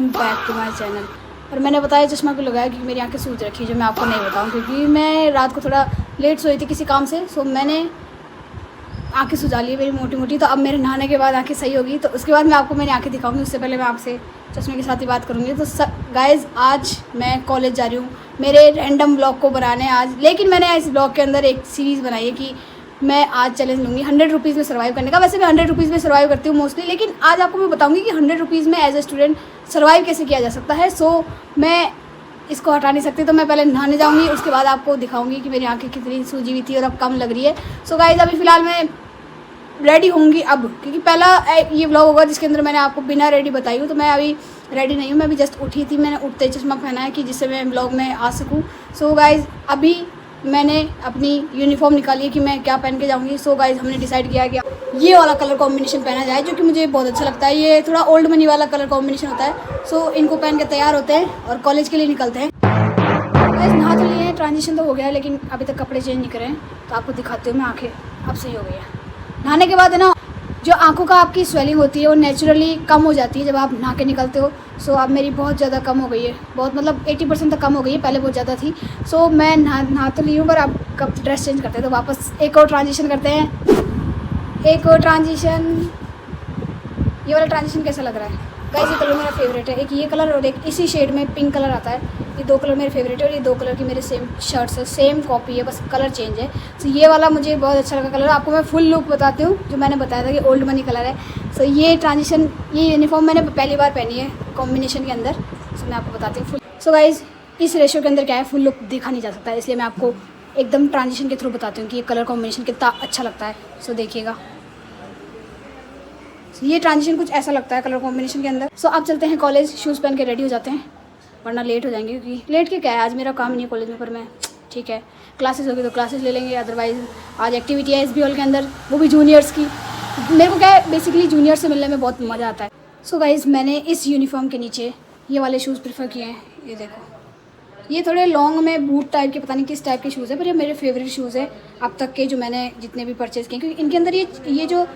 Welcome back to my channel. और मैंने बताया चश्मा क्यों लगाया, क्योंकि मेरी आंखें सूज रखी है, जो मैं आपको नहीं बताऊं, क्योंकि मैं रात को थोड़ा लेट सोई थी किसी काम से। सो मैंने आंखें सुझा ली मेरी मोटी मोटी। तो अब मेरे नहाने के बाद आंखें सही होगी, तो उसके बाद मैं आपको मेरी आंखें दिखाऊंगी। उससे पहले मैं आपसे चश्मे के साथ ही बात करूँगी। तो गाइज़, आज मैं कॉलेज जा रही हूँ मेरे रैंडम ब्लॉग को बनाने आज। लेकिन मैंने इस ब्लॉग के अंदर एक सीरीज़ बनाई है कि मैं आज चैलेंज लूँगी 100 रुपीज़ में सर्वाइव करने का। वैसे मैं 100 रुपीज़ में सर्वाइव करती हूँ मोस्टली, लेकिन आज आपको मैं बताऊँगी कि 100 रुपीज़ में एज ए स्टूडेंट सर्वाइव कैसे किया जा सकता है। सो मैं इसको हटा नहीं सकती, तो मैं पहले नहाने जाऊँगी, उसके बाद आपको दिखाऊँगी कि मेरी आंखें कितनी सूजी हुई थी और अब कम लग रही है। सो गाइज़, अभी फ़िलहाल मैं रेडी होंगी अब, क्योंकि पहला ये व्लॉग होगा जिसके अंदर मैंने आपको बिना रेडी बताई हूँ। तो मैं अभी रेडी नहीं हूँ, मैं अभी जस्ट उठी थी, मैंने उठते चश्मा पहना है कि जिससे मैं व्लॉग में आ सकूँ। सो गाइज़, अभी मैंने अपनी यूनिफॉर्म निकाली है कि मैं क्या पहन के जाऊँगी। सो गाइज़, हमने डिसाइड किया कि ये वाला कलर कॉम्बिनेशन पहना जाए, जो कि मुझे बहुत अच्छा लगता है। ये थोड़ा ओल्ड मनी वाला कलर कॉम्बिनेशन होता है। सो इनको पहन के तैयार होते हैं और कॉलेज के लिए निकलते हैं। गाइज़, नहा तो लिए हैं, ट्रांजिशन तो हो गया है, लेकिन अभी तक कपड़े चेंज नहीं करे हैं। तो आपको दिखाती हूँ मैं, आँखें अब सही हो गई है। नहाने के बाद है ना, जो आंखों का आपकी स्वेलिंग होती है वो नेचुरली कम हो जाती है जब आप नहा के निकलते हो। सो अब मेरी बहुत ज़्यादा कम हो गई है, बहुत मतलब 80% तक कम हो गई है, पहले बहुत ज़्यादा थी। सो मैं नहा तो ली हूँ, पर अब कब ड्रेस चेंज करते हैं, तो वापस एक और ट्रांजिशन करते हैं। एक और ट्रांजिशन, ये वाला ट्रांजिशन कैसा लग रहा है गाइस? ये कलर मेरा फेवरेट है, एक ये कलर और एक इसी शेड में पिंक कलर आता है। ये दो कलर मेरे फेवरेट है, और ये दो कलर की मेरे सेम शर्ट्स है, सेम कॉपी है, बस कलर चेंज है। तो ये वाला मुझे बहुत अच्छा लगा कलर। आपको मैं फुल लुक बताती हूँ, जो मैंने बताया था कि ओल्ड मनी कलर है। सो ये ट्रांजिशन, ये यूनिफॉर्म मैंने पहली बार पहनी है कॉम्बिनेशन के अंदर। सो मैं आपको बताती हूँ फुल। सो गाइज़, इस रेशो के अंदर क्या है, फुल लुक देखा नहीं जा सकता है, इसलिए मैं आपको एकदम ट्रांजिशन के थ्रू बताती हूँ कि ये कलर कॉम्बिनेशन कितना अच्छा लगता है। सो देखिएगा, ये ट्रांजिशन कुछ ऐसा लगता है कलर कॉम्बिनेशन के अंदर। सो अब चलते हैं कॉलेज, शूज़ पहन के रेडी हो जाते हैं, वरना लेट हो जाएंगे। क्योंकि लेट के क्या है, आज मेरा काम नहीं है कॉलेज में, पर मैं ठीक है, क्लासेस होगी तो क्लासेस ले लेंगे। अदरवाइज़ आज एक्टिविटी है SB हॉल के अंदर, वो भी जूनियर्स की। मेरे को क्या है, बेसिकली जूनियर से मिलने में बहुत मज़ा आता है। सो गाइज़, मैंने इस यूनिफॉर्म के नीचे ये वाले शूज़ प्रेफर किए हैं। ये देखो, ये थोड़े लॉन्ग में बूट टाइप के, पता नहीं किस टाइप के शूज़ है, पर ये मेरे फेवरेट शूज़ है अब तक के, जो मैंने जितने भी परचेज़ किए। क्योंकि इनके अंदर ये जो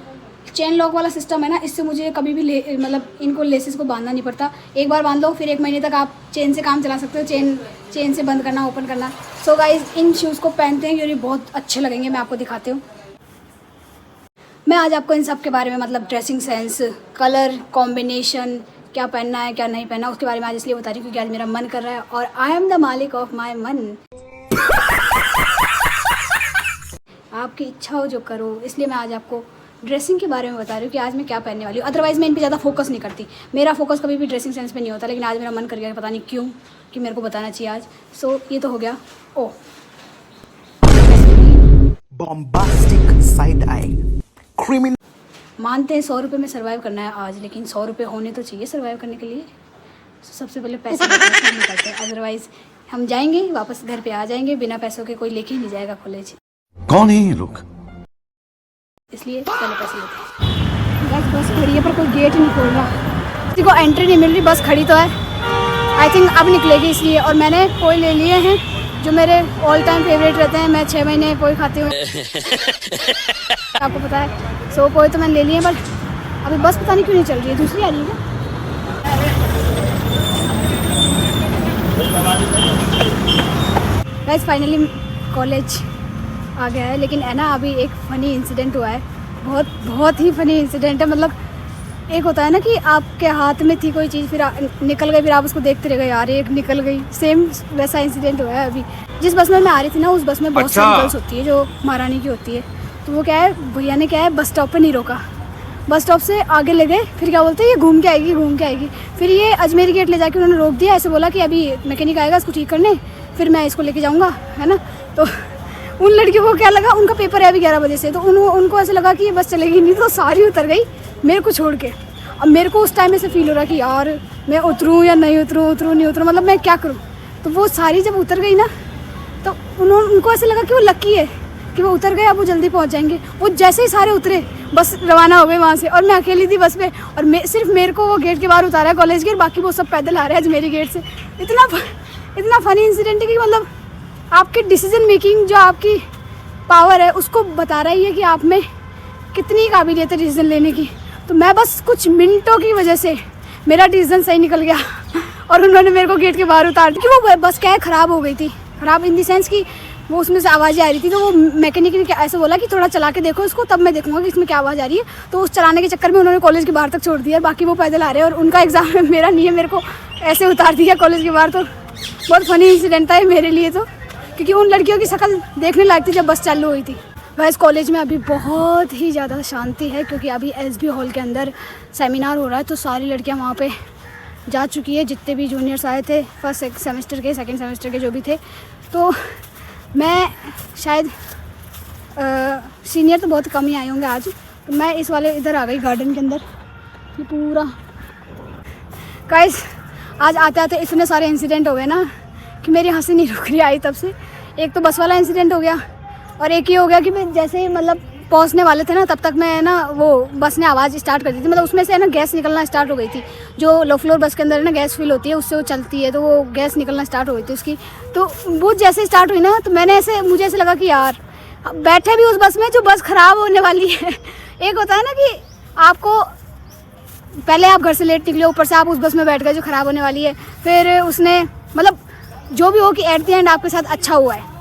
चेन लॉक वाला सिस्टम है ना, इससे मुझे कभी भी मतलब इनको लेसेस को बांधना नहीं पड़ता। एक बार बांध लो, फिर 1 महीने तक आप चेन से काम चला सकते हो, चेन से बंद करना, ओपन करना। सो गाइज़, इन शूज़ को पहनते हैं, ये बहुत अच्छे लगेंगे, मैं आपको दिखाती हूँ। मैं आज आपको इन सब के बारे में, मतलब ड्रेसिंग सेंस, कलर कॉम्बिनेशन, क्या पहनना है क्या नहीं पहनना, उसके बारे में आज इसलिए बता रही हूँ क्योंकि आज मेरा मन कर रहा है, और आई एम द मालिक ऑफ माई मन। आपकी इच्छा हो जो करो, इसलिए मैं आज आपको ड्रेसिंग के बारे में बता रही हूँ कि आज मैं क्या पहनने वाली हूँ। अदरवाइज़ मैं इन पे ज़्यादा फोकस नहीं करती, मेरा फोकस कभी भी ड्रेसिंग सेंस पे नहीं होता, लेकिन आज मेरा मन कर गया, पता नहीं क्यों, कि मेरे को बताना चाहिए आज। सो ये तो हो गया। ओ बॉम्बास्टिक साइड आई क्रिमिनल। मानते हैं 100 रुपये में सर्वाइव करना है आज, लेकिन 100 रुपये होने तो चाहिए सर्वाइव करने के लिए। सबसे पहले पैसे निकलते हैं, अदरवाइज़ हम जाएंगे वापस घर पे आ जाएंगे बिना पैसों के, कोई लेके ही नहीं जाएगा कॉलेज। कौन है ये लोग? इसलिए पहले पैसे लेते हैं। बस खड़ी है, पर कोई गेट नहीं खोल रहा, किसी को एंट्री नहीं मिल रही, बस खड़ी तो है। आई थिंक अब निकलेगी, इसलिए। और मैंने पोहे ले लिए हैं, जो मेरे ऑल टाइम फेवरेट रहते हैं। मैं 6 महीने पोहे खाती हूँ, आपको पता है। सो पोहे तो मैंने ले लिए हैं, पर अभी बस पता नहीं क्यों नहीं चल रही है, दूसरी आ रही है। गाइस, फाइनली कॉलेज आ गया है, लेकिन है ना, अभी एक फ़नी इंसिडेंट हुआ है, बहुत ही फ़नी इंसिडेंट है। मतलब एक होता है ना कि आपके हाथ में थी कोई चीज़, फिर निकल गई, फिर आप उसको देखते रह गए, यार एक निकल गई, सेम वैसा इंसिडेंट हुआ है अभी। जिस बस में मैं आ रही थी ना, उस बस में बहुत सारी गर्ल्स होती है जो महारानी की होती है। तो वो क्या है, भैया ने क्या है, बस स्टॉप पर नहीं रोका, बस स्टॉप से आगे ले गए। फिर क्या बोलते हैं, ये घूम के आएगी। फिर ये अजमेरी गेट ले जाके उन्होंने रोक दिया, ऐसे बोला कि अभी मैकेनिक आएगा इसको ठीक करने, फिर मैं इसको लेके जाऊँगा, है ना। तो उन लड़कियों को क्या लगा, उनका पेपर है अभी 11 बजे से, तो उनको ऐसे लगा कि ये बस चलेगी नहीं, तो सारी उतर गई मेरे को छोड़ के। अब मेरे को उस टाइम ऐसे फील हो रहा कि यार मैं उतरूँ या नहीं उतरूँ, मतलब मैं क्या करूँ। तो वो सारी जब उतर गई ना, तो उनको ऐसे लगा कि वो लकी है कि वो उतर गए, अब वो जल्दी पहुँच जाएंगे। वो जैसे ही सारे उतरे, बस रवाना हो गए वहाँ से, और मैं अकेली थी बस में। और सिर्फ मेरे को वो गेट के बाहर उतारा है कॉलेज के, बाकी वो सब पैदल आ रहे हैं अजमेरी गेट से। इतना फ़नी इंसिडेंट है कि मतलब आपकी डिसीजन मेकिंग, जो आपकी पावर है, उसको बता रही है कि आप में कितनी काबिलियत है डिसीजन लेने की। तो मैं बस कुछ मिनटों की वजह से मेरा डिसीजन सही निकल गया और उन्होंने मेरे को गेट के बाहर उतार दिया कि वो बस क्या है ख़राब हो गई थी। ख़राब इन दी सेंस कि वो उसमें से आवाज़ें आ रही थी, तो वो मैकेनिक ने ऐसे बोला कि थोड़ा चला के देखो इसको, तब मैं देखूंगा कि इसमें क्या आवाज़ आ रही है। तो उस चलाने के चक्कर में उन्होंने कॉलेज के बाहर तक छोड़ दिया, बाकी वो पैदल आ रहे हैं और उनका एग्ज़ाम है, मेरा नहीं है, मेरे को ऐसे उतार दिया कॉलेज के बाहर। तो बहुत फ़नी इंसिडेंट था मेरे लिए, तो क्योंकि उन लड़कियों की शक्ल देखने लायक थी जब बस चालू हुई थी। वैसे कॉलेज में अभी बहुत ही ज़्यादा शांति है क्योंकि अभी SB हॉल के अंदर सेमिनार हो रहा है, तो सारी लड़कियाँ वहाँ पर जा चुकी है, जितने भी जूनियर्स आए थे फर्स्ट सेमेस्टर के, सेकंड सेमेस्टर के जो भी थे। तो मैं शायद सीनियर तो बहुत कम ही आए होंगे आज, तो मैं इस वाले इधर आ गई गार्डन के अंदर। ये पूरा गाइस आज आते आते इतने सारे इंसिडेंट हो गए ना कि मेरी हंसी नहीं रुक रही आई तब से। एक तो बस वाला इंसिडेंट हो गया और एक ये हो गया कि मैं जैसे ही मतलब पहुंचने वाले थे ना, तब तक मैं ना वो बस ने आवाज़ स्टार्ट कर दी थी, मतलब उसमें से है ना गैस निकलना स्टार्ट हो गई थी। जो लो फ्लोर बस के अंदर है ना गैस फिल होती है, उससे वो चलती है, तो वो गैस निकलना स्टार्ट हो गई थी उसकी। तो वो जैसे स्टार्ट हुई ना, तो मुझे ऐसे लगा कि यार बैठे भी उस बस में जो बस ख़राब होने वाली है। एक होता है ना कि आपको पहले आप घर से लेट निकले, ऊपर से आप उस बस में बैठ गए जो ख़राब होने वाली है, फिर उसने मतलब जो भी हो कि एट द एंड आपके साथ अच्छा हुआ है।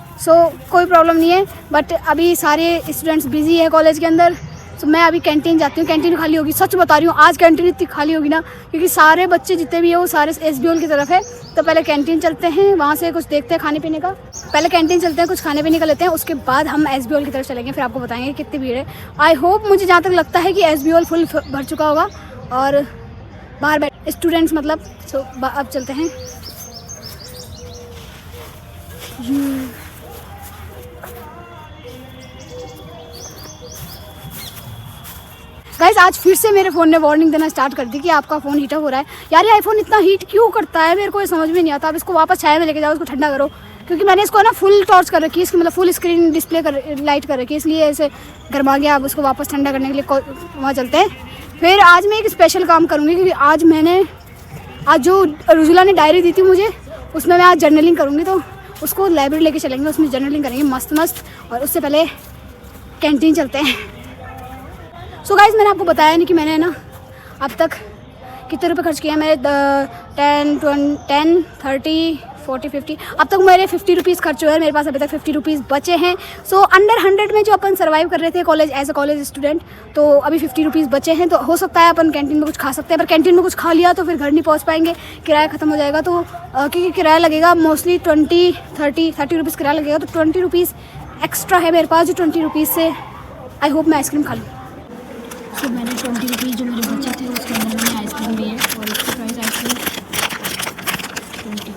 कोई प्रॉब्लम नहीं है। बट अभी सारे स्टूडेंट्स बिजी है कॉलेज के अंदर, तो मैं अभी कैंटीन जाती हूँ। कैंटीन खाली होगी, सच बता रही हूँ, आज कैंटीन इतनी खाली होगी ना, क्योंकि सारे बच्चे जितने भी है वो सारे SB हॉल की तरफ है। तो पहले कैंटीन चलते हैं, वहाँ से कुछ देखते हैं खाने पीने का। पहले कैंटीन चलते हैं, कुछ खाने पीने का लेते हैं, उसके बाद हम SB हॉल की तरफ चलेंगे, फिर आपको बताएंगे कितनी भीड़ है। आई होप, मुझे जहाँ तक लगता है कि SB हॉल फुल भर चुका होगा और बाहर बैठ स्टूडेंट्स मतलब। अब चलते हैं। गाइस आज फिर से मेरे फ़ोन ने वार्निंग देना स्टार्ट कर दी कि आपका फ़ोन हीट अप हो रहा है। यार ये आईफोन इतना हीट क्यों करता है, मेरे को ये समझ में नहीं आता। अब इसको वापस छाया में लेके जाओ, उसको ठंडा करो, क्योंकि मैंने इसको ना फुल टॉर्च कर रखी है, इसकी मतलब फुल स्क्रीन डिस्प्ले लाइट कर रखी है, इसलिए ऐसे गर्मा गया। अब उसको वापस ठंडा करने के लिए वहाँ चलते हैं। फिर आज मैं एक स्पेशल काम करूँगी, क्योंकि आज जो रुजुला ने डायरी दी थी मुझे, उसमें मैं आज जर्नलिंग करूँगी, तो उसको लाइब्रेरी लेके चलेंगे, उसमें जर्नलिंग करेंगे मस्त। और उससे पहले कैंटीन चलते हैं। सो गाइज मैंने आपको बताया नहीं कि मैंने ना अब तक कितने रुपए खर्च किए हैं। मेरे 10, 30, 40, 50, अब तक मेरे 50 रुपीज़ खर्च हुए हैं। मेरे पास अभी तक 50 रुपीज़ बचे हैं। सो अंडर 100 में जो अपन सर्वाइव कर रहे थे college as a college student, तो अभी 50 रुपीज़ बचे हैं। तो हो सकता है अपन कैंटीन में कुछ खा सकते हैं, पर कैंटीन में कुछ खा लिया तो फिर घर नहीं पहुंच पाएंगे, किराया ख़त्म हो जाएगा। तो क्योंकि किराया लगेगा मोस्टली 30 रुपीज़ किराया लगेगा, तो 20 रुपीज़ एक्स्ट्रा है मेरे पास, जो 20 रुपीज़ से आई होप मैं आइसक्रीम खा लूँ। तो मैंने 20 रुपीज़ जो मेरे बचे थे उसके अंदर मैंने आइसक्रीम ली है, और इसकी प्राइस आइसक्रीम 20 है।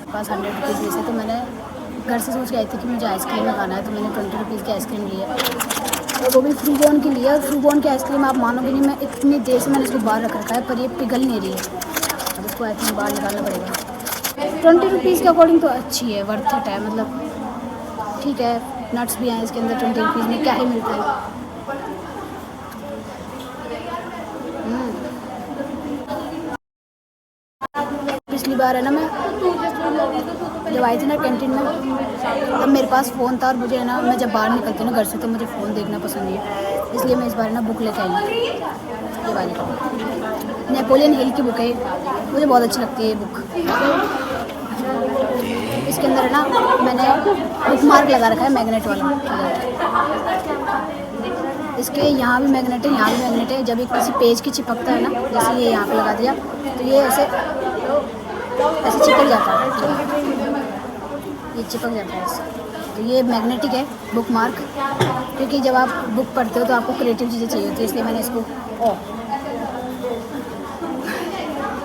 पास 100 रुपीज़ में से, तो मैंने घर से सोच के आई थी कि मुझे आइसक्रीम में खाना है, तो मैंने 20 रुपीज़ की आइसक्रीम ली है, और वो भी फ्रू बोन की ली है। फ्रू बोन की आइसक्रीम आप मानोगे नहीं, मैं इतनी देर से मैंने इसको बाहर रख रखा है, पर ये पिघल नहीं रही है। अब इसको आई थिंक बाहर निकालना पड़ेगा। 20 रुपीज़ के अकॉर्डिंग तो अच्छी है, वर्थ इट है, मतलब ठीक है। नट्स भी हैं इसके अंदर, 20 रुपीज़ में क्या ही मिलता है। पिछली बार है ना, मैं जब आई थी ना कैंटीन में, तब मेरे पास फ़ोन था, और मुझे है ना, मैं जब बाहर निकलती हूँ ना घर से, तो मुझे फ़ोन देखना पसंद नहीं है, इसलिए मैं इस बार ना बुक लेके आई। ये वाली नेपोलियन हिल की बुक है, मुझे बहुत अच्छी लगती है ये बुक। इसके अंदर है ना मैंने बुक मार्क लगा रखा है मैग्नेट वाला। इसके यहाँ भी मैग्नेट है, यहाँ भी मैग्नेट है। जब एक किसी पेज की चिपकता है ना, जैसे ये यहाँ पे लगा दिया, तो ये ऐसे चिपक जाता है, ये चिपक जाता है इससे। तो ये मैग्नेटिक है बुक मार्क, क्योंकि जब आप बुक पढ़ते हो तो आपको क्रिएटिव चीज़ें चाहिए होती है, इसलिए मैंने इसको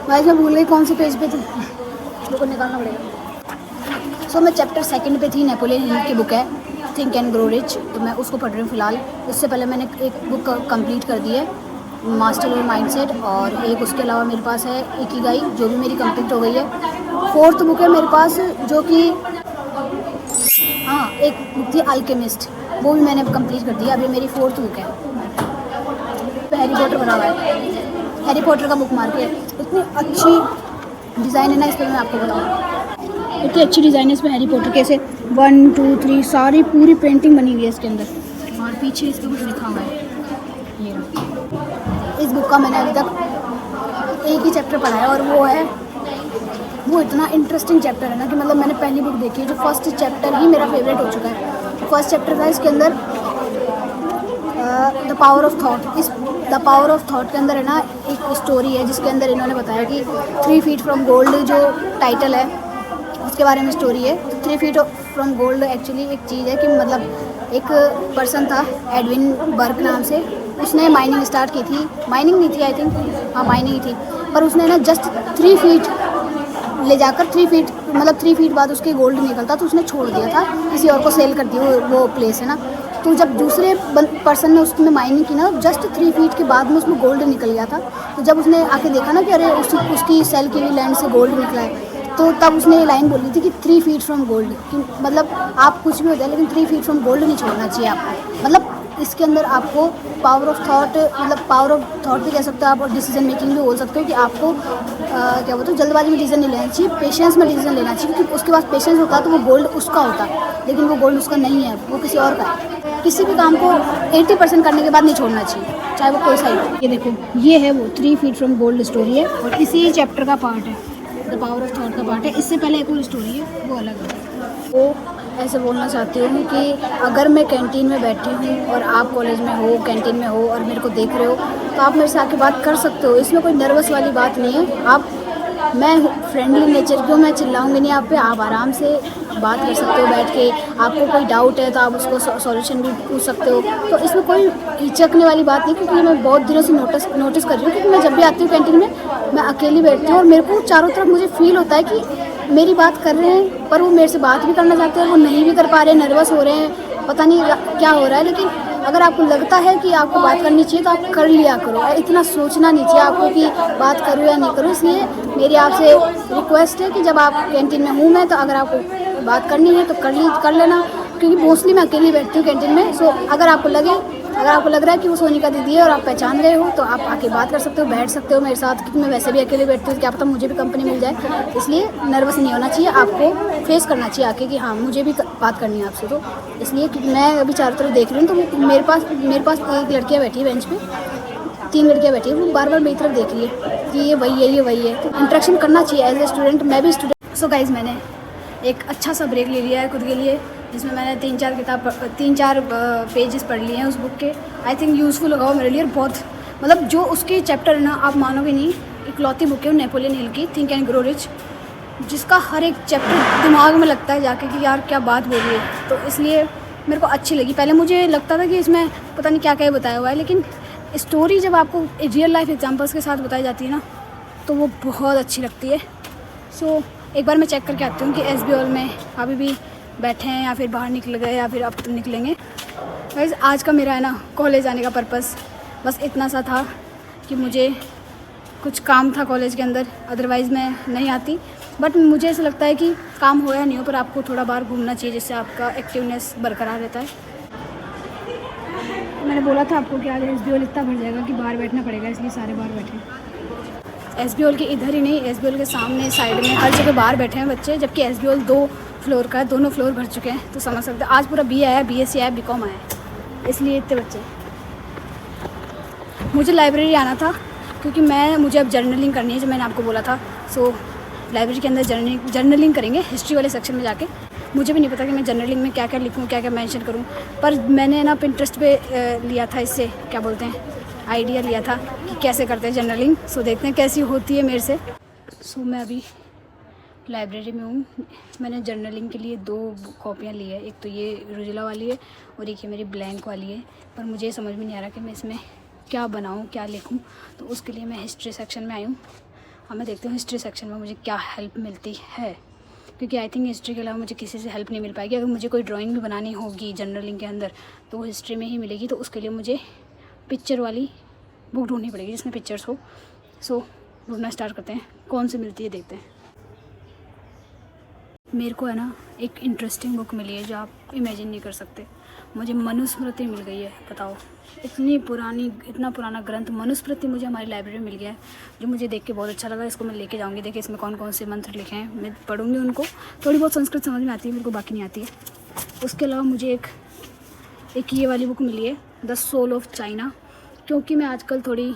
वाइज मैं भूल गई कौन से पेज पे थी, इसको निकालना पड़ेगा। सो मैं चैप्टर 2 पे थी, नेपोलियन हिल की बुक है, थिंक एंड ग्रो रिच, तो मैं उसको पढ़ रही हूँ फ़िलहाल। उससे पहले मैंने एक बुक कंप्लीट कर दी है, मास्टर योर माइंडसेट, और एक उसके अलावा मेरे पास है इकिगाई, जो भी मेरी कंप्लीट हो गई है। 4th बुक है मेरे पास, जो कि हाँ, एक बुक थी अल्केमिस्ट, वो भी मैंने कंप्लीट कर दी। अभी मेरी 4th बुक है। हैरी पॉटर बना हुआ है, हैरी पॉटर का बुक मार्क है। इतनी अच्छी डिज़ाइन है ना इस पर, मैं आपको बताऊँ, इतनी अच्छी डिज़ाइन है इसमें हैरी पॉटर के। ऐसे 1, 2, 3 सारी पूरी पेंटिंग बनी हुई है इसके अंदर, और पीछे इस पर कुछ लिखा हुआ है। ये इस बुक का मैंने अभी तक एक ही चैप्टर पढ़ा है और वो इतना इंटरेस्टिंग चैप्टर है ना कि मतलब मैंने पहली बुक देखी है जो फर्स्ट चैप्टर ही मेरा फेवरेट हो चुका है। फर्स्ट चैप्टर था इसके अंदर द पावर ऑफ थॉट। इस द पावर ऑफ थॉट के अंदर है ना एक स्टोरी है जिसके अंदर इन्होंने बताया कि 3 फीट फ्रॉम गोल्ड जो टाइटल है उसके बारे में स्टोरी है। 3 फीट फ्रॉम गोल्ड एक्चुअली एक चीज़ है कि मतलब एक पर्सन था एडविन बर्ग नाम से, उसने माइनिंग स्टार्ट की थी। माइनिंग नहीं थी आई थिंक, हाँ माइनिंग थी, पर उसने ना जस्ट 3 फीट ले जाकर 3 फीट मतलब 3 फीट बाद उसके गोल्ड निकलता तो उसने छोड़ दिया था, किसी और को सेल कर दिया वो प्लेस है ना। तो जब दूसरे पर्सन ने उसमें माइनिंग की ना जस्ट 3 फीट के बाद में उसमें गोल्ड निकल गया था। तो जब उसने आके देखा ना कि अरे उसकी सेल की हुई लैंड से गोल्ड निकला है, तो तब उसने ये लाइन बोली थी कि 3 फीट फ्रॉम गोल्ड, कि मतलब आप कुछ भी हो जाए लेकिन 3 फीट फ्रॉम गोल्ड नहीं छोड़ना चाहिए आपको। मतलब इसके अंदर आपको पावर ऑफ थॉट, मतलब पावर ऑफ थॉट भी कह सकते हो आप, और डिसीजन मेकिंग भी बोल सकते हो कि आपको क्या बोलते हो जल्दबाजी में डिसीजन नहीं लेना चाहिए, पेशेंस में डिसीजन लेना चाहिए। क्योंकि उसके पास पेशेंस होता तो वो गोल्ड उसका होता, लेकिन वो गोल्ड उसका नहीं है, वो किसी और का है। किसी भी काम को 80% करने के बाद नहीं छोड़ना चाहिए, चाहे वो कोई सा ही हो। ये देखो ये है वो 3 फीट फ्रॉम गोल्ड स्टोरी है और इसी चैप्टर का पार्ट है, द पावर ऑफ थॉट का पार्ट है। इससे पहले एक और स्टोरी है वो अलग है। वो ऐसे बोलना चाहती हूँ कि अगर मैं कैंटीन में बैठी हूँ और आप कॉलेज में हो, कैंटीन में हो और मेरे को देख रहे हो तो आप मेरे से आके बात कर सकते हो, इसमें कोई नर्वस वाली बात नहीं है। मैं फ्रेंडली नेचर की हूँ, मैं चिल्लाऊंगी नहीं आप पे, आप आराम से बात कर सकते हो बैठ के। आपको कोई डाउट है तो आप उसको सॉल्यूशन भी पूछ सकते हो, तो इसमें कोई हिचकने वाली बात नहीं। क्योंकि मैं बहुत दिनों से नोटिस कर रही हूँ, क्योंकि मैं जब भी आती हूँ कैंटीन में मैं अकेली बैठती हूँ और मेरे को चारों तरफ मुझे फील होता है कि मेरी बात कर रहे हैं पर वो मेरे से बात भी करना चाहते हैं, वो नहीं भी कर पा रहे हैं, नर्वस हो रहे हैं, पता नहीं क्या हो रहा है। लेकिन अगर आपको लगता है कि आपको बात करनी चाहिए तो आप कर लिया करो, इतना सोचना नहीं चाहिए आपको कि बात करूँ या नहीं करूँ। इसलिए मेरी आपसे रिक्वेस्ट है कि जब आप कैंटीन में हूँ मैं, तो अगर आपको बात करनी है तो कर लेना, क्योंकि मोस्टली मैं अकेली बैठती हूँ कैंटीन में। सो अगर आपको लग रहा है कि वो सोनिका दीदी है और आप पहचान गए हो तो आप आके बात कर सकते हो, बैठ सकते हो मेरे साथ, क्योंकि मैं वैसे भी अकेले बैठती हूँ, क्या पता मुझे भी कंपनी मिल जाए। इसलिए नर्वस नहीं होना चाहिए, आपको फेस करना चाहिए आके कि हाँ मुझे भी बात करनी है आपसे। तो इसलिए क्योंकि मैं अभी चारों तरफ देख रही हूँ तो मेरे पास एक लड़कियाँ बैठी है बेंच पे, 3 लड़कियाँ बैठी है, वो बार बार मेरी तरफ देख रही है कि ये वही है। तो इंटरेक्शन करना चाहिए एज ए स्टूडेंट, मैं भी स्टूडेंट। सो गाइज मैंने एक अच्छा सा ब्रेक ले लिया है खुद के लिए, जिसमें मैंने 3-4 पेजेस पढ़ लिए हैं उस बुक के। आई थिंक यूज़फुल होगा मेरे लिए बहुत, मतलब जो उसके चैप्टर है ना आप मानोगे नहीं, इकलौती बुक है नेपोलियन हिल की थिंक एंड ग्रो रिच, जिसका हर एक चैप्टर दिमाग में लगता है जाके कि यार क्या बात बोल रही है। तो इसलिए मेरे को अच्छी लगी। पहले मुझे लगता था कि इसमें पता नहीं क्या क्या बताया हुआ है, लेकिन स्टोरी जब आपको रियल लाइफ एग्जाम्पल्स के साथ बताई जाती है ना तो वो बहुत अच्छी लगती है। सो एक बार मैं चेक करके आती हूँ कि एसबी हॉल में अभी भी बैठे हैं या फिर बाहर निकल गए या फिर अब तो निकलेंगे। गाइस आज का मेरा है ना कॉलेज आने का पर्पस बस इतना सा था कि मुझे कुछ काम था कॉलेज के अंदर, अदरवाइज़ मैं नहीं आती। बट मुझे ऐसा लगता है कि काम हो या नहीं हो पर आपको थोड़ा बाहर घूमना चाहिए, जिससे आपका एक्टिवनेस बरकरार रहता है। मैंने बोला था आपको कि आज एसबी हॉल इतना भर जाएगा कि बाहर बैठना पड़ेगा, इसलिए सारे बाहर बैठे। एसबी हॉल के इधर ही नहीं, एसबी हॉल के सामने साइड में हर जगह बाहर बैठे हैं बच्चे, जबकि एसबी हॉल 2 फ्लोर का है, दोनों फ्लोर भर चुके हैं। तो समझ सकते हैं आज पूरा BA आया, BSc आया, BCom आया, इसलिए इतने बच्चे। मुझे लाइब्रेरी आना था क्योंकि मुझे अब जर्नलिंग करनी है, जो मैंने आपको बोला था। सो लाइब्रेरी के अंदर जर्नलिंग करेंगे हिस्ट्री वाले सेक्शन में जाके। मुझे भी नहीं पता कि मैं जर्नलिंग में क्या क्या लिखूँ, क्या क्या मेंशन करूँ, पर मैंने ना पिंटरेस्ट पे लिया था, इससे क्या बोलते हैं आइडिया लिया था कि कैसे करते हैं जर्नलिंग। सो देखते हैं कैसी होती है मेरे से। सो मैं अभी लाइब्रेरी में हूँ। मैंने जर्नलिंग के लिए 2 कॉपियाँ ली है, एक तो ये रुजिला वाली है और एक ये मेरी ब्लैंक वाली है। पर मुझे समझ में नहीं आ रहा कि मैं इसमें क्या बनाऊँ, क्या लिखूँ, तो उसके लिए मैं हिस्ट्री सेक्शन में आई हूँ। अब मैं देखती हूँ हिस्ट्री सेक्शन में मुझे क्या हेल्प मिलती है, क्योंकि आई थिंक हिस्ट्री के अलावा मुझे किसी से हेल्प नहीं मिल पाएगी। अगर मुझे कोई ड्राइंग भी बनानी होगी जर्नलिंग के अंदर तो वो हिस्ट्री में ही मिलेगी। तो उसके लिए मुझे पिक्चर वाली बुक ढूंढनी पड़ेगी जिसमें पिक्चर्स हो। सो ढूंढना स्टार्ट करते हैं, कौन सी मिलती है देखते हैं। मेरे को है ना एक इंटरेस्टिंग बुक मिली है जो आप इमेजिन नहीं कर सकते। मुझे मनुस्मृति मिल गई है, बताओ इतना पुराना ग्रंथ मनुस्मृति मुझे हमारी लाइब्रेरी में मिल गया है, जो मुझे देख के बहुत अच्छा लगा। इसको मैं लेके जाऊंगी, देखिए इसमें कौन कौन से मंत्र लिखे हैं, मैं पढ़ूंगी उनको। थोड़ी बहुत संस्कृत समझ में आती है मेरे को, बाकी नहीं आती है। उसके अलावा मुझे एक ये वाली बुक मिली है, द सोल ऑफ चाइना, क्योंकि मैं आजकल थोड़ी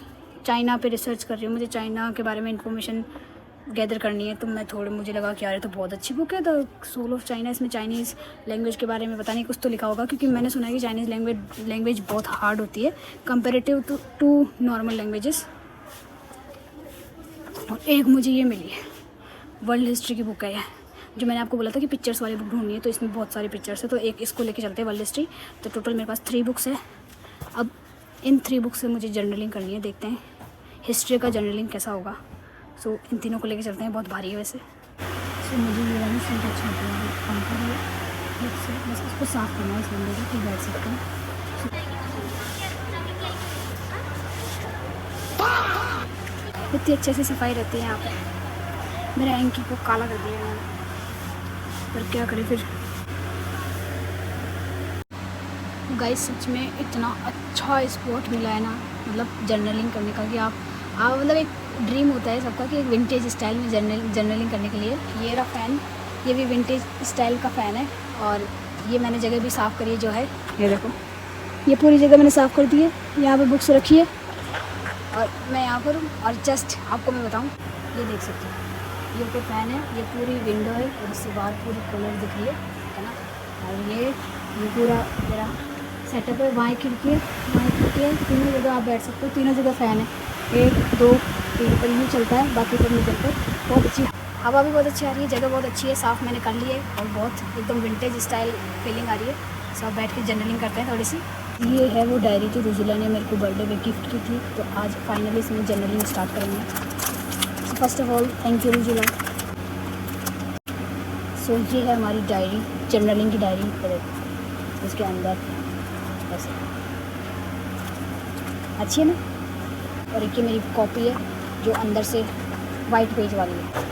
चाइना पे रिसर्च कर रही हूँ, मुझे चाइना के बारे में इंफॉर्मेशन गैदर करनी है। तो मैं थोड़ी, मुझे लगा कि यार ये तो बहुत अच्छी बुक है, द सोल ऑफ चाइना। इसमें चाइनीज़ लैंग्वेज के बारे में पता नहीं कुछ तो लिखा होगा, क्योंकि मैंने सुना है कि चाइनीज़ लैंग्वेज बहुत हार्ड होती है कंपेरेटिव टू नॉर्मल लैंग्वेजेस। और एक मुझे ये मिली है, वर्ल्ड हिस्ट्री की बुक है ये, जो मैंने आपको बोला था कि पिक्चर्स वाली बुक ढूंढनी है, तो इसमें बहुत सारी पिक्चर्स है, तो एक इसको लेके चलते हैं, वर्ल्ड हिस्ट्री। तो टोटल मेरे पास 3 बुक्स है। अब इन 3 बुक्स से मुझे जर्नलिंग करनी है, देखते हैं हिस्ट्री का जर्नलिंग कैसा होगा। सो इन तीनों को लेके चलते हैं, बहुत भारी है वैसे। सो मुझे ये वाली सीट अच्छी लगती है, पंखा है बस इसको साफ़ करना है इस बंदे को, फिर बैठ सकते हैं। इतनी अच्छे से सफाई रहती है यहाँ पे। मेरे एंकी को काला कर दिया है, पर क्या करें फिर। गाइस सच में इतना अच्छा स्पॉट मिला है ना, मतलब जर्नलिंग करने का, कि आप मतलब एक ड्रीम होता है सबका कि एक विंटेज स्टाइल में जर्नलिंग करने के लिए। ये रहा फ़ैन, ये भी विंटेज स्टाइल का फ़ैन है। और ये मैंने जगह भी साफ़ करी है, जो है ये देखो, ये पूरी जगह मैंने साफ़ कर दी है। यहाँ पे बुक्स रखी है और मैं यहाँ पर हूँ। और जस्ट आपको मैं बताऊँ, ये देख सकते हो, ये तो फ़ैन है, ये पूरी विंडो है और इससे बाहर पूरी कलर दिख रही है ना। और ये पूरा मेरा सेटअप है, वहाँ खिड़की है, तीनों जगह आप बैठ सकते हो, तीनों जगह फ़ैन है, 1 2 3 पर यूँ चलता है, बाकी पर नहीं चलता। बहुत अच्छी हवा भी बहुत अच्छी आ रही है, जगह बहुत अच्छी है, साफ़ मैंने कर ली है और बहुत एकदम विंटेज स्टाइल फीलिंग आ रही है। सब बैठ के जर्नलिंग करते हैं थोड़ी सी। ये है वो डायरी थी, रुजिला ने मेरे को बर्थडे में गिफ्ट की थी, तो आज फाइनली इसमें जर्नलिंग स्टार्ट करेंगे। So first of all thank you Rujila. So ये है हमारी डायरी, जर्नलिंग की डायरी, उसके अंदर ऐसे अच्छी है ना। और एक ये मेरी कॉपी है जो अंदर से वाइट पेज वाली है।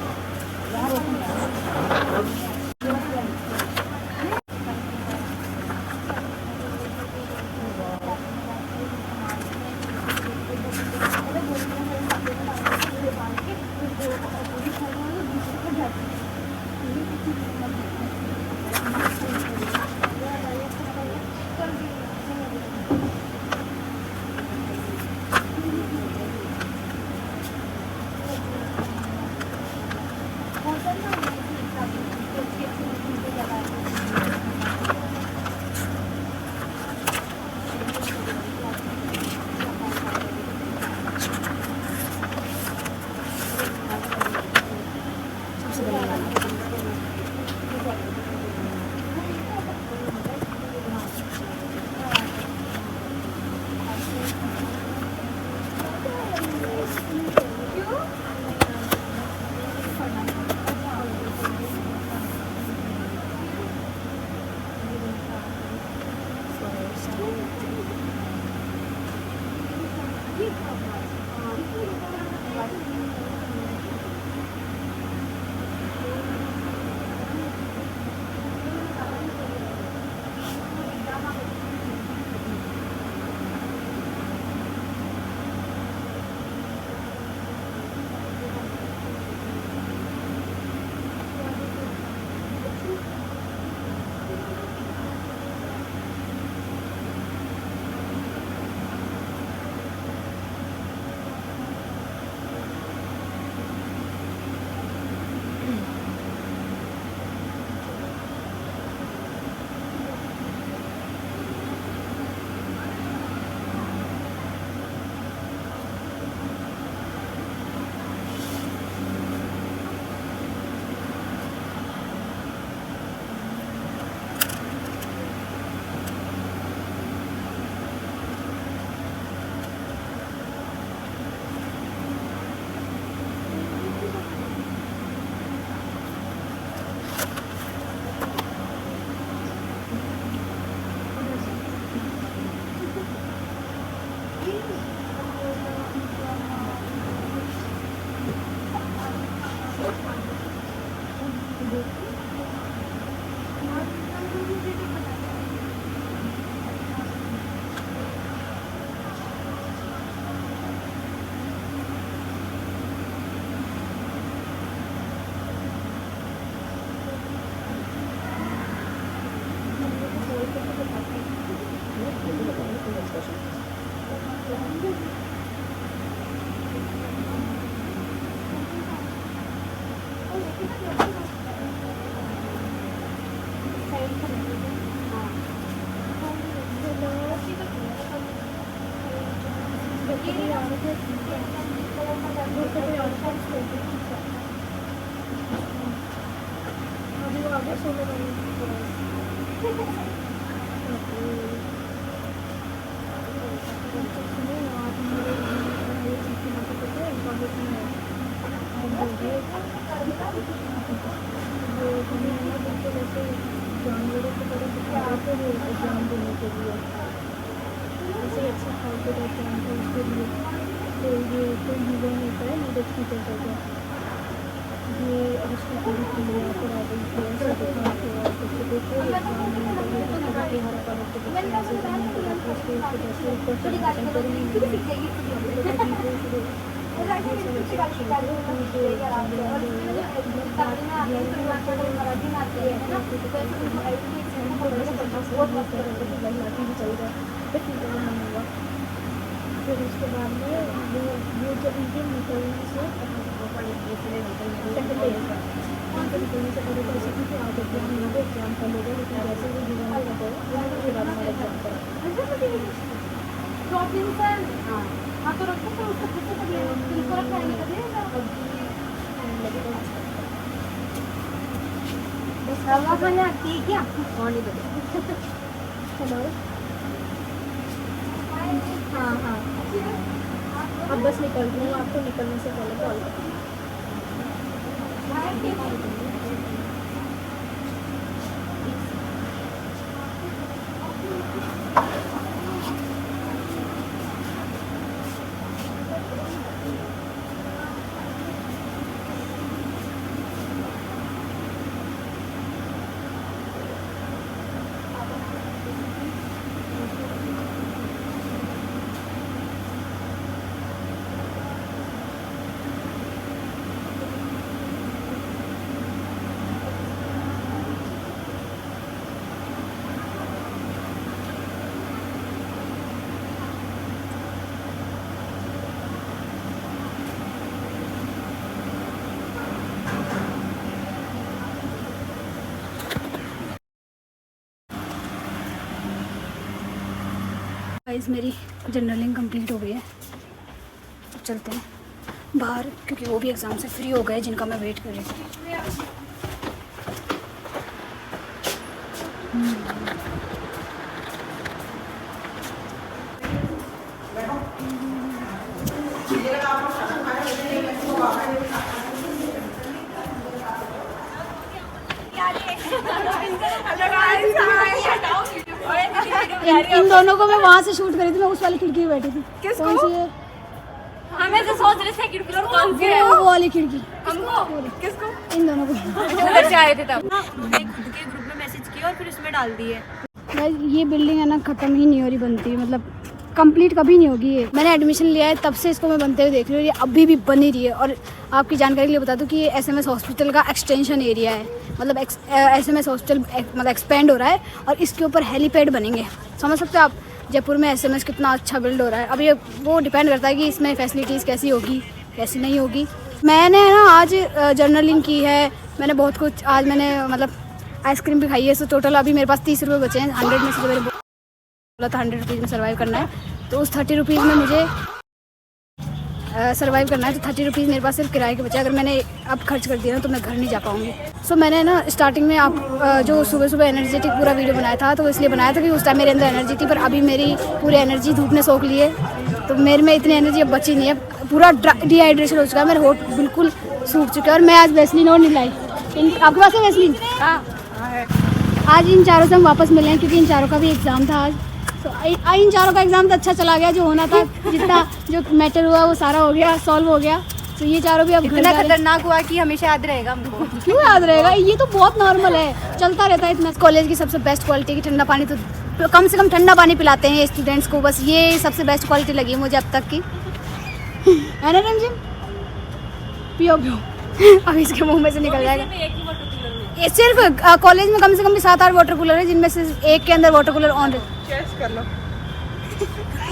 जानवरों की तरह आते हैं एग्जाम देने के लिए, ऐसे अच्छा खाते रहते हैं तो उसके लिए। तो ये कोई युवा होता है नीरज की जगह का, ये उसकी पूरी टीम यहाँ पर आ गई थी। ऐसा देखा कि बच्चे देखो एग्जाम में हमारा पालक के बच्चे ऐसे करने के बाद उसके ऊपर फिर उसके बाद में वो जब इनके निकलने से पहले कैसे कि आज एग्जाम होगा, एग्जाम कर लेगा, लेकिन जैसे वो जीवन में गए उसके बाद हमारा एग्जाम करा। हाँ तो रखो तो उसको खुद से कभी तिल को रखाएंगे कभी बस हवा खाने आती है क्या? और नहीं बता। हेलो, हाँ हाँ, अब बस निकल रही हूँ, आपको निकलने से पहले कॉल करूँ। गाइस मेरी जर्नलिंग कंप्लीट हो गई है, अब चलते हैं बाहर क्योंकि वो भी एग्ज़ाम से फ्री हो गए जिनका मैं वेट कर रही थी। इन दोनों को मैं वहाँ से शूट करी थी, मैं उस वाली खिड़की में बैठी थी। कौन सी है? हमें तो सोच रहे थे खिड़की और कौन सी है वो वाली खिड़की। हमको किसको इन दोनों को। उधर से आए थे तब हमने खुद के ग्रुप में मैसेज किया और फिर उसमें डाल दिए। गाइस ये बिल्डिंग है ना ख़त्म ही नहीं हो रही बनती, मतलब कंप्लीट कभी नहीं होगी ये। मैंने एडमिशन लिया है तब से इसको मैं बनते हुए देख रही हूँ, ये अभी भी बनी रही है। और आपकी जानकारी के लिए बता दूँ कि ये SMS हॉस्पिटल का एक्सटेंशन एरिया है, मतलब SMS हॉस्पिटल मतलब एक्सपेंड हो रहा है और इसके ऊपर हेलीपैड बनेंगे। समझ सकते हो आप जयपुर में SMS कितना अच्छा बिल्ड हो रहा है। अब ये वो डिपेंड करता है कि इसमें फैसिलिटीज़ कैसी होगी कैसी नहीं होगी। मैंने ना आज जर्नलिंग की है, मैंने बहुत कुछ आज मैंने मतलब आइसक्रीम भी खाई है। सो टोटल अभी मेरे पास 30 रुपये बचे हैं। 100 में से जो मेरे बोला था 100 रुपीज़ में सर्वाइव करना है, तो उस 30 रुपीज़ में मुझे सर्वाइव करना है। तो 30 रुपीज़ मेरे पास सिर्फ किराए के बचे। अगर मैंने अब खर्च कर दिया ना तो मैं घर नहीं जा पाऊँगी। सो मैंने ना स्टार्टिंग में आप जो सुबह सुबह एनर्जेटिक पूरा वीडियो बनाया था, तो इसलिए बनाया था कि उस टाइम मेरे अंदर एनर्जी थी, पर अभी मेरी पूरी एनर्जी धूप ने सोख ली है, तो मेरे में इतनी एनर्जी अब बची नहीं है। पूरा डिहाइड्रेशन हो चुका है, मेरे होठ बिल्कुल सूख चुके हैं। और मैं आज वैसलीन और नहीं लाई। आपके पास है वैसलीन? आज इन चारों से हम वापस मिले हैं क्योंकि इन चारों का भी एग्ज़ाम था आज। तो इन चारों का एग्ज़ाम तो अच्छा चला गया, जो होना था, जितना जो मैटर हुआ वो सारा हो गया, सॉल्व हो गया। तो ये चारों भी अब इतना खतरनाक हुआ कि हमेशा याद रहेगा हमको। क्यों याद रहेगा, ये तो बहुत नॉर्मल है, चलता रहता है इतना। कॉलेज की सबसे बेस्ट क्वालिटी की ठंडा पानी, तो कम से कम ठंडा पानी पिलाते हैं स्टूडेंट्स को, बस ये सबसे बेस्ट क्वालिटी लगी है मुझे अब तक की। है ना रंजिम? पियो पियो अब इसके मुंह में से निकल जाएगा। ये सिर्फ कॉलेज में कम से कम भी 7-8 वाटर कूलर है, जिनमें से एक के अंदर वाटर कूलर ऑन है। कर लो।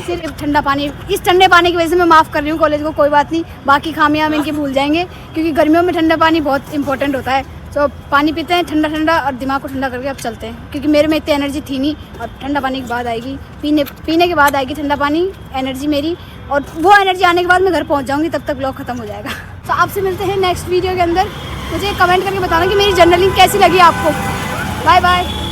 सिर्फ ठंडा पानी, इस ठंडे पानी की वजह से मैं माफ़ कर रही हूँ कॉलेज को, कोई बात नहीं, बाकी खामियां हम इनकी भूल जाएंगे क्योंकि गर्मियों में ठंडा पानी बहुत इंपॉर्टेंट होता है। तो पानी पीते हैं ठंडा ठंडा और दिमाग को ठंडा करके अब चलते हैं, क्योंकि मेरे में इतनी एनर्जी थी नहीं और ठंडा पानी के बाद आएगी, पीने के बाद आएगी ठंडा पानी एनर्जी मेरी। और वो एनर्जी आने के बाद मैं घर पहुंच जाऊंगी, तब तक ब्लॉग खत्म हो जाएगा। तो आपसे मिलते हैं नेक्स्ट वीडियो के अंदर। मुझे कमेंट करके बताना कि मेरी जर्नलिंग कैसी लगी आपको। Bye bye.